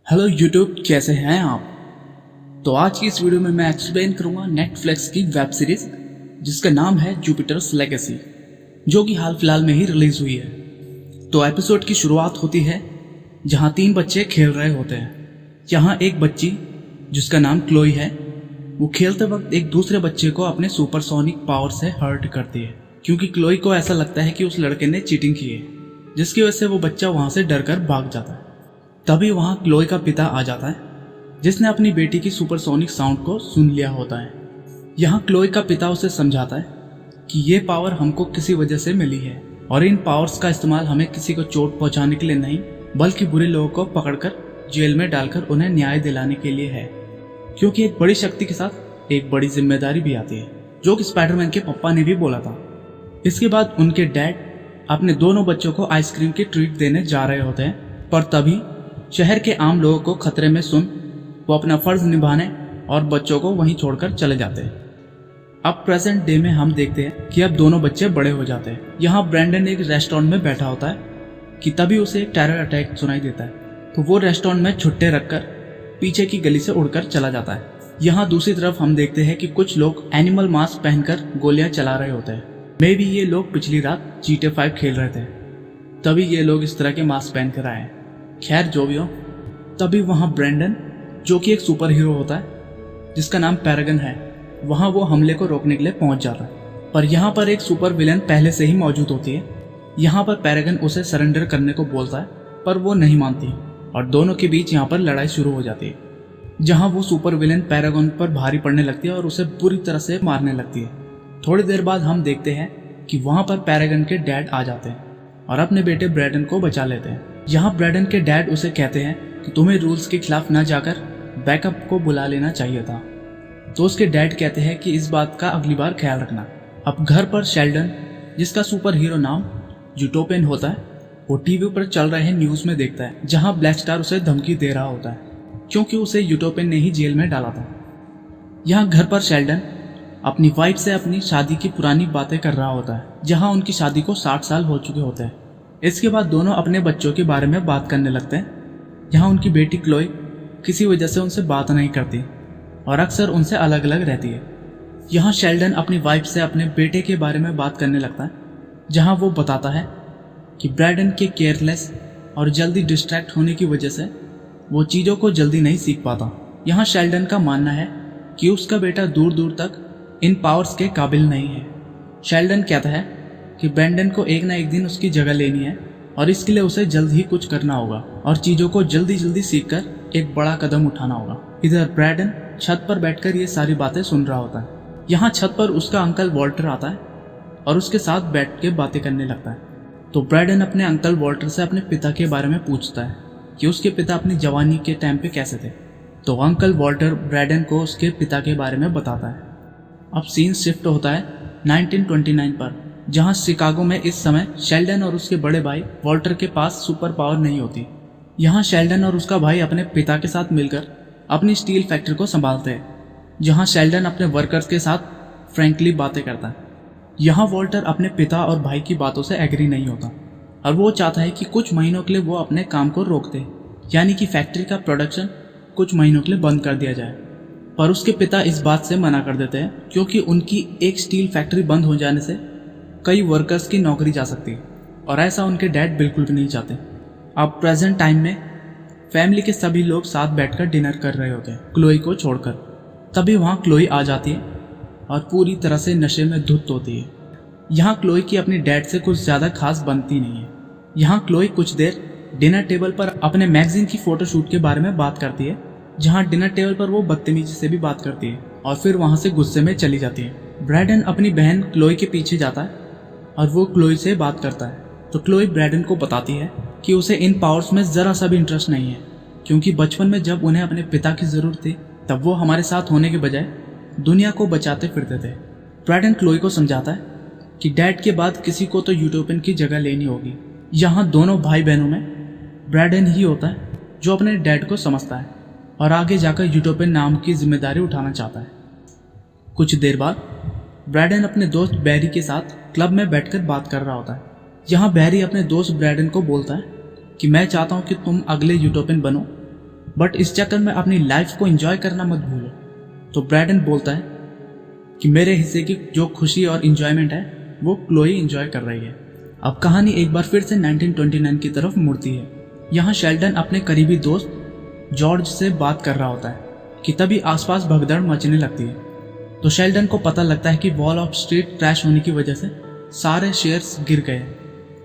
Hello YouTube, कैसे हैं आप। तो आज की इस वीडियो में मैं एक्सप्लेन करूंगा नेटफ्लिक्स की वेब सीरीज जिसका नाम है जुपिटर्स लेगेसी, जो कि हाल फिलहाल में ही रिलीज हुई है। तो एपिसोड की शुरुआत होती है जहां 3 बच्चे खेल रहे होते हैं। यहाँ एक बच्ची जिसका नाम क्लोई है, वो खेलते वक्त एक दूसरे बच्चे को अपने सुपरसोनिक पावर से हर्ट करती है, क्योंकि क्लोई को ऐसा लगता है कि उस लड़के ने चीटिंग की है, जिसकी वजह से वो बच्चा वहां से डरकर भाग जाता है। तभी वहां क्लोई का पिता आ जाता है, जिसने अपनी बेटी की सुपरसोनिक साउंड को सुन लिया होता है। यहाँ क्लोई का पिता उसे समझाता है कि ये पावर हमको किसी वजह से मिली है और इन पावर्स का इस्तेमाल हमें किसी को चोट पहुंचाने के लिए नहीं, बल्कि बुरे लोगों को पकड़कर जेल में डालकर उन्हें न्याय दिलाने के लिए है। क्योंकि एक बड़ी शक्ति के साथ एक बड़ी जिम्मेदारी भी आती है, जो कि स्पाइडरमैन के पापा ने भी बोला था। इसके बाद उनके डैड अपने दोनों बच्चों को आइसक्रीम की ट्रीट देने जा रहे होते हैं, पर तभी शहर के आम लोगों को खतरे में सुन वो अपना फर्ज निभाने और बच्चों को वहीं छोड़कर चले जाते हैं। अब प्रेजेंट डे में हम देखते हैं कि अब दोनों बच्चे बड़े हो जाते हैं। यहाँ ब्रैंडन एक रेस्टोरेंट में बैठा होता है कि तभी उसे एक टेरर अटैक सुनाई देता है, तो वो रेस्टोरेंट में छुट्टे रखकर पीछे की गली से उड़कर चला जाता है। यहाँ दूसरी तरफ हम देखते हैं कि कुछ लोग एनिमल मास्क पहनकर गोलियां चला रहे होते हैं। मे भी ये लोग पिछली रात GTA 5 खेल रहे थे, तभी ये लोग इस तरह के मास्क पहनकर आए हैं। खैर जो भी हो, तभी वहां ब्रैंडन, जो कि एक सुपर हीरो होता है जिसका नाम पैरागन है, वहां वो हमले को रोकने के लिए पहुंच जाता है। पर यहाँ पर एक सुपर विलेन पहले से ही मौजूद होती है। यहाँ पर पैरागन उसे सरेंडर करने को बोलता है, पर वो नहीं मानती और दोनों के बीच यहाँ पर लड़ाई शुरू हो जाती है, जहाँ वो सुपर विलेन पैरागन पर भारी पड़ने लगती है और उसे बुरी तरह से मारने लगती है। थोड़ी देर बाद हम देखते हैं कि वहां पर पैरागन के डैड आ जाते हैं और अपने बेटे ब्रैंडन को बचा लेते हैं। यहाँ ब्रैंडन के डैड उसे कहते हैं कि तुम्हें रूल्स के खिलाफ न जाकर बैकअप को बुला लेना चाहिए था। तो उसके डैड कहते हैं कि इस बात का अगली बार ख्याल रखना। अब घर पर शेल्डन, जिसका सुपर हीरो नाम यूटोपियन होता है, वो टीवी पर चल रहे न्यूज में देखता है जहाँ ब्लैक स्टार उसे धमकी दे रहा होता है, क्योंकि उसे यूटोपियन ने ही जेल में डाला था। यहाँ घर पर शेल्डन अपनी वाइफ से अपनी शादी की पुरानी बातें कर रहा होता है, जहाँ उनकी शादी को 60 साल हो चुके होते हैं। इसके बाद दोनों अपने बच्चों के बारे में बात करने लगते हैं। यहाँ उनकी बेटी क्लोई किसी वजह से उनसे बात नहीं करती और अक्सर उनसे अलग अलग रहती है। यहाँ शेल्डन अपनी वाइफ से अपने बेटे के बारे में बात करने लगता है, जहाँ वो बताता है कि ब्रैंडन के केयरलेस और जल्दी डिस्ट्रैक्ट होने की वजह से वो चीज़ों को जल्दी नहीं सीख पाता। यहाँ शेल्डन का मानना है कि उसका बेटा दूर दूर तक इन पावर्स के काबिल नहीं है। शेल्डन कहता है कि ब्रैंडन को एक ना एक दिन उसकी जगह लेनी है और इसके लिए उसे जल्द ही कुछ करना होगा और चीज़ों को जल्दी जल्दी सीखकर एक बड़ा कदम उठाना होगा। इधर ब्रैंडन छत पर बैठकर ये सारी बातें सुन रहा होता है। यहाँ छत पर उसका अंकल वॉल्टर आता है और उसके साथ बैठ के बातें करने लगता है। तो ब्रैंडन अपने अंकल वॉल्टर से अपने पिता के बारे में पूछता है कि उसके पिता अपनी जवानी के टाइम पे कैसे थे। तो अंकल वॉल्टर ब्रैंडन को उसके पिता के बारे में बताता है। अब सीन शिफ्ट होता है 1929 पर, जहां शिकागो में इस समय शेल्डन और उसके बड़े भाई वॉल्टर के पास सुपर पावर नहीं होती। यहाँ शेल्डन और उसका भाई अपने पिता के साथ मिलकर अपनी स्टील फैक्ट्री को संभालते हैं, जहाँ शेल्डन अपने वर्कर्स के साथ फ्रैंकली बातें करता है। यहाँ वॉल्टर अपने पिता और भाई की बातों से एग्री नहीं होता और वो चाहता है कि कुछ महीनों के लिए वो अपने काम को रोक दे, यानी कि फैक्ट्री का प्रोडक्शन कुछ महीनों के लिए बंद कर दिया जाए। पर उसके पिता इस बात से मना कर देते हैं, क्योंकि उनकी एक स्टील फैक्ट्री बंद हो जाने से कई वर्कर्स की नौकरी जा सकती है और ऐसा उनके डैड बिल्कुल भी नहीं चाहते। अब प्रेजेंट टाइम में फैमिली के सभी लोग साथ बैठकर डिनर कर रहे होते हैं, क्लोई को छोड़कर। तभी वहाँ क्लोई आ जाती है और पूरी तरह से नशे में धुत होती है। यहाँ क्लोई की अपने डैड से कुछ ज़्यादा खास बनती नहीं है। यहाँ क्लोई कुछ देर डिनर टेबल पर अपने मैगजीन की फोटोशूट के बारे में बात करती है, जहाँ डिनर टेबल पर वो बदतमीजी से भी बात करती है और फिर वहाँ से गुस्से में चली जाती है। ब्रैंडन अपनी बहन क्लोई के पीछे जाता है और वो क्लोई से बात करता है। तो क्लोई ब्रैंडन को बताती है कि उसे इन पावर्स में ज़रा सा भी इंटरेस्ट नहीं है, क्योंकि बचपन में जब उन्हें अपने पिता की ज़रूरत थी तब वो हमारे साथ होने के बजाय दुनिया को बचाते फिरते थे। ब्रैंडन क्लोई को समझाता है कि डैड के बाद किसी को तो यूटोपियन की जगह लेनी होगी। यहाँ दोनों भाई बहनों में ब्रैंडन ही होता है जो अपने डैड को समझता है और आगे जाकर यूटोपियन नाम की जिम्मेदारी उठाना चाहता है। कुछ देर बाद ब्रैंडन अपने दोस्त बैरी के साथ क्लब में बैठकर बात कर रहा होता है। यहाँ बैरी अपने दोस्त ब्रैंडन को बोलता है कि मैं चाहता हूँ कि तुम अगले यूटोपियन बनो बट इस चक्कर में अपनी लाइफ को एंजॉय करना मत भूलो। तो ब्रैडन बोलता है कि मेरे हिस्से की जो खुशी और एंजॉयमेंट है वो क्लोई एंजॉय कर रही है। अब कहानी एक बार फिर से 1929 की तरफ मुड़ती है। यहाँ शेल्डन अपने करीबी दोस्त जॉर्ज से बात कर रहा होता है कि तभी आसपास भगदड़ मचने लगती है। तो शेल्डन को पता लगता है कि वॉल ऑफ स्ट्रीट क्रैश होने की वजह से सारे शेयर्स गिर गए।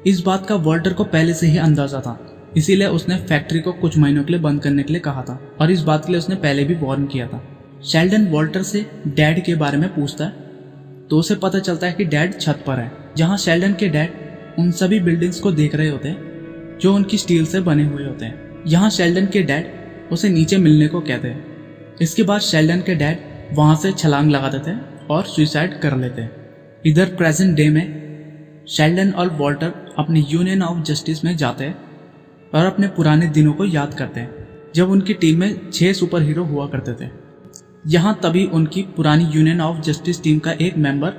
इस बात का वॉल्टर को पहले से ही अंदाजा था, इसीलिए उसने फैक्ट्री को कुछ महीनों के लिए बंद करने के लिए कहा था और इस बात के लिए उसने पहले भी वार्न किया था। शेल्डन वॉल्टर से डैड के बारे में पूछता है तो उसे पता चलता है कि डैड छत पर है, जहां शेल्डन के डैड उन सभी बिल्डिंग्स को देख रहे होते हैं जो उनकी स्टील से बने हुए होते हैं। यहाँ शेल्डन के डैड उसे नीचे मिलने को कहते हैं। इसके बाद शेल्डन के डैड वहां से छलांग लगा देते हैं और सुसाइड कर लेते हैं। इधर प्रेजेंट डे में शेल्डन और वॉल्टर अपने यूनियन ऑफ जस्टिस में जाते हैं और अपने पुराने दिनों को याद करते हैं जब उनकी टीम में 6 सुपर हीरो हुआ करते थे। यहाँ तभी उनकी पुरानी यूनियन ऑफ जस्टिस टीम का एक मेंबर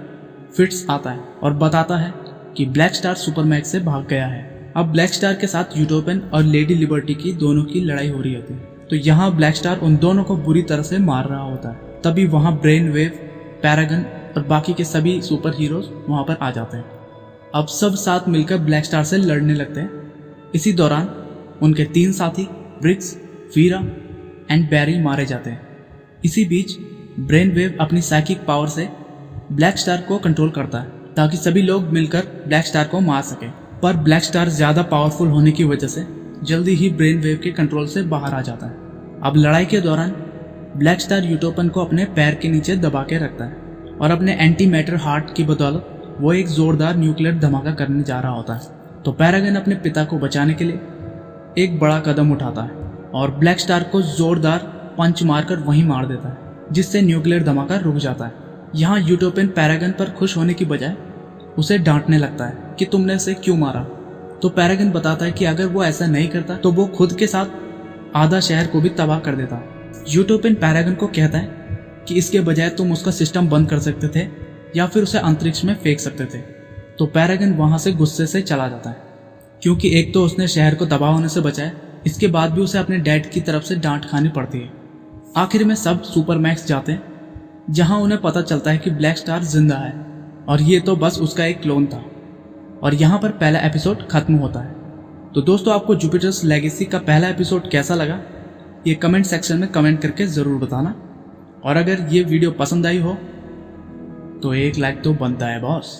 फिट्स आता है और बताता है कि ब्लैक स्टार सुपरमैक्स से भाग गया है। अब ब्लैक स्टार के साथ यूटोपियन और लेडी लिबर्टी की दोनों की लड़ाई हो रही होती है। तो यहाँ ब्लैक स्टार उन दोनों को बुरी तरह से मार रहा होता है। तभी वहाँ ब्रेन वेव, पैरागन और बाकी के सभी सुपर हीरोज वहाँ पर आ जाते हैं। अब सब साथ मिलकर ब्लैक स्टार से लड़ने लगते हैं। इसी दौरान उनके 3 साथी ब्रिक्स, वीरा एंड बैरी मारे जाते हैं। इसी बीच ब्रेन वेव अपनी साइकिक पावर से ब्लैक स्टार को कंट्रोल करता है ताकि सभी लोग मिलकर ब्लैक स्टार को मार सके। पर ब्लैक स्टार ज्यादा पावरफुल होने की वजह से जल्दी ही ब्रेन वेव के कंट्रोल से बाहर आ जाता है। अब लड़ाई के दौरान ब्लैक स्टार यूटोपन को अपने पैर के नीचे दबा के रखता है और अपने एंटी मैटर हार्ट की बदौलत वो एक जोरदार न्यूक्लियर धमाका करने जा रहा होता है। तो पैरागन अपने पिता को बचाने के लिए एक बड़ा कदम उठाता है और ब्लैक स्टार को जोरदार पंच मारकर वहीं मार देता है, जिससे न्यूक्लियर धमाका रुक जाता है। यहाँ यूटोपियन पैरागन पर खुश होने की बजाय उसे डांटने लगता है कि तुमने इसे क्यों मारा। तो पैरागन बताता है कि अगर वो ऐसा नहीं करता तो वो खुद के साथ आधा शहर को भी तबाह कर देता। यूटोपियन पैरागन को कहता है कि इसके बजाय तुम उसका सिस्टम बंद कर सकते थे या फिर उसे अंतरिक्ष में फेंक सकते थे। तो पैरागन वहां से गुस्से से चला जाता है, क्योंकि एक तो उसने शहर को तबाह होने से बचाया, इसके बाद भी उसे अपने डैड की तरफ से डांट खानी पड़ती है। आखिर में सब सुपरमैक्स जाते हैं, जहां उन्हें पता चलता है कि ब्लैक स्टार जिंदा है और ये तो बस उसका एक क्लोन था। और यहाँ पर पहला एपिसोड खत्म होता है। तो दोस्तों, आपको जुपिटर्स लेगेसी का पहला एपिसोड कैसा लगा ये कमेंट सेक्शन में कमेंट करके ज़रूर बताना। और अगर ये वीडियो पसंद आई हो तो एक लाइक तो बनता है बॉस।